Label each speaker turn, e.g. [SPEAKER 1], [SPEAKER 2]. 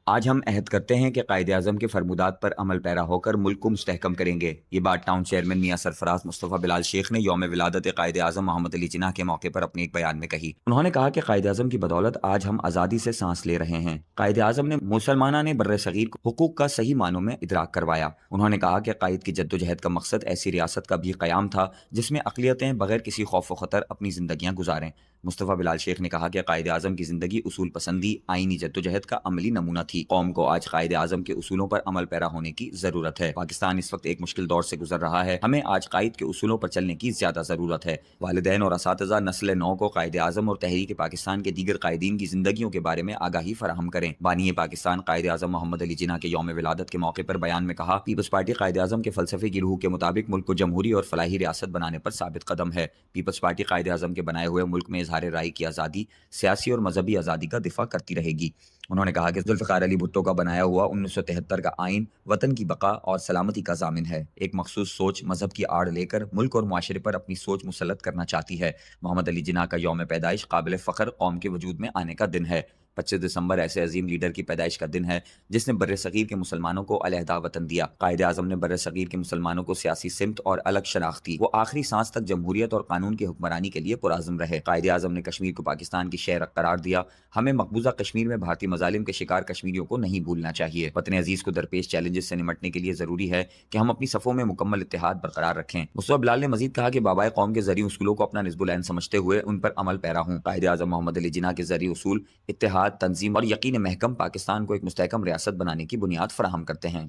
[SPEAKER 1] آج ہم عہد کرتے ہیں کہ قائد اعظم کے فرمودات پر عمل پیرا ہو کر ملک کو مستحکم کریں گے۔ یہ بات ٹاؤن چیئرمین میاں سرفراز مصطفیٰ بلال شیخ نے یوم ولادت قائد اعظم محمد علی جناح کے موقع پر اپنے ایک بیان میں کہی۔ انہوں نے کہا کہ قائد اعظم کی بدولت آج ہم آزادی سے سانس لے رہے ہیں۔ قائد اعظم نے مسلمانان بر صغیر کو حقوق کا صحیح معنوں میں ادراک کروایا۔ انہوں نے کہا کہ قائد کی جدوجہد کا مقصد ایسی ریاست کا بھی قیام تھا جس میں اقلیتیں بغیر کسی خوف و خطر اپنی زندگیاں گزاریں۔ مصطفیٰ بلال شیخ نے کہا کہ قائد اعظم کی زندگی اصول پسندی، آئینی جدوجہد کا عملی نمونہ تھی۔ قوم کو آج قائد اعظم کے اصولوں پر عمل پیرا ہونے کی ضرورت ہے۔ پاکستان اس وقت ایک مشکل دور سے گزر رہا ہے۔ ہمیں آج قائد کے اصولوں پر چلنے کی زیادہ ضرورت ہے۔ والدین اور اساتذہ نسل نو کو قائد اعظم اور تحریک پاکستان کے دیگر قائدین کی زندگیوں کے بارے میں آگاہی فراہم کریں۔ بانی پاکستان قائد اعظم محمد علی جناح کے یوم ولادت کے موقع پر بیان میں کہا، پیپلز پارٹی قائد اعظم کے فلسفے کی روح کے مطابق ملک کو جمہوری اور فلاحی ریاست بنانے پر ثابت قدم ہے۔ پیپلز پارٹی قائد اعظم کے بنائے ہوئے ملک میں اظہار رائے کی آزادی، سیاسی اور مذہبی آزادی کا دفاع کرتی رہے گی۔ انہوں نے کہا کہ ذوالفقار علی بھٹو کا بنایا ہوا 1973 کا آئین وطن کی بقا اور سلامتی کا ضامن ہے۔ ایک مخصوص سوچ مذہب کی آڑ لے کر ملک اور معاشرے پر اپنی سوچ مسلط کرنا چاہتی ہے۔ محمد علی جناح کا یوم پیدائش قابل فخر قوم کے وجود میں آنے کا دن ہے۔ 25 دسمبر ایسے عظیم لیڈر کی پیدائش کا دن ہے جس نے بر صغیر کے مسلمانوں کو علیحدہ وطن دیا۔ قائد اعظم نے بر صغیر کے مسلمانوں کو سیاسی سمت اور الگ شناخت دی۔ وہ آخری سانس تک جمہوریت اور قانون کی حکمرانی کے لیے پرعزم رہے۔ قائد اعظم نے کشمیر کو پاکستان کی شہر قرار دیا۔ ہمیں مقبوضہ کشمیر میں بھارتی مظالم کے شکار کشمیریوں کو نہیں بھولنا چاہیے۔ وطن عزیز کو درپیش چیلنجز سے نمٹنے کے لیے ضروری ہے کہ ہم اپنی صفوں میں مکمل اتحاد برقرار رکھیں۔ مصطفیٰ بلال نے مزید کہا کہ بابائے قوم کے ذریعہ اصولوں کو اپنا نصب العین سمجھتے ہوئے ان پر عمل پیرا ہوں۔ قائد اعظم محمد علی جناح کے ذریعہ اصول اتحاد، تنظیم اور یقین محکم پاکستان کو ایک مستحکم ریاست بنانے کی بنیاد فراہم کرتے ہیں۔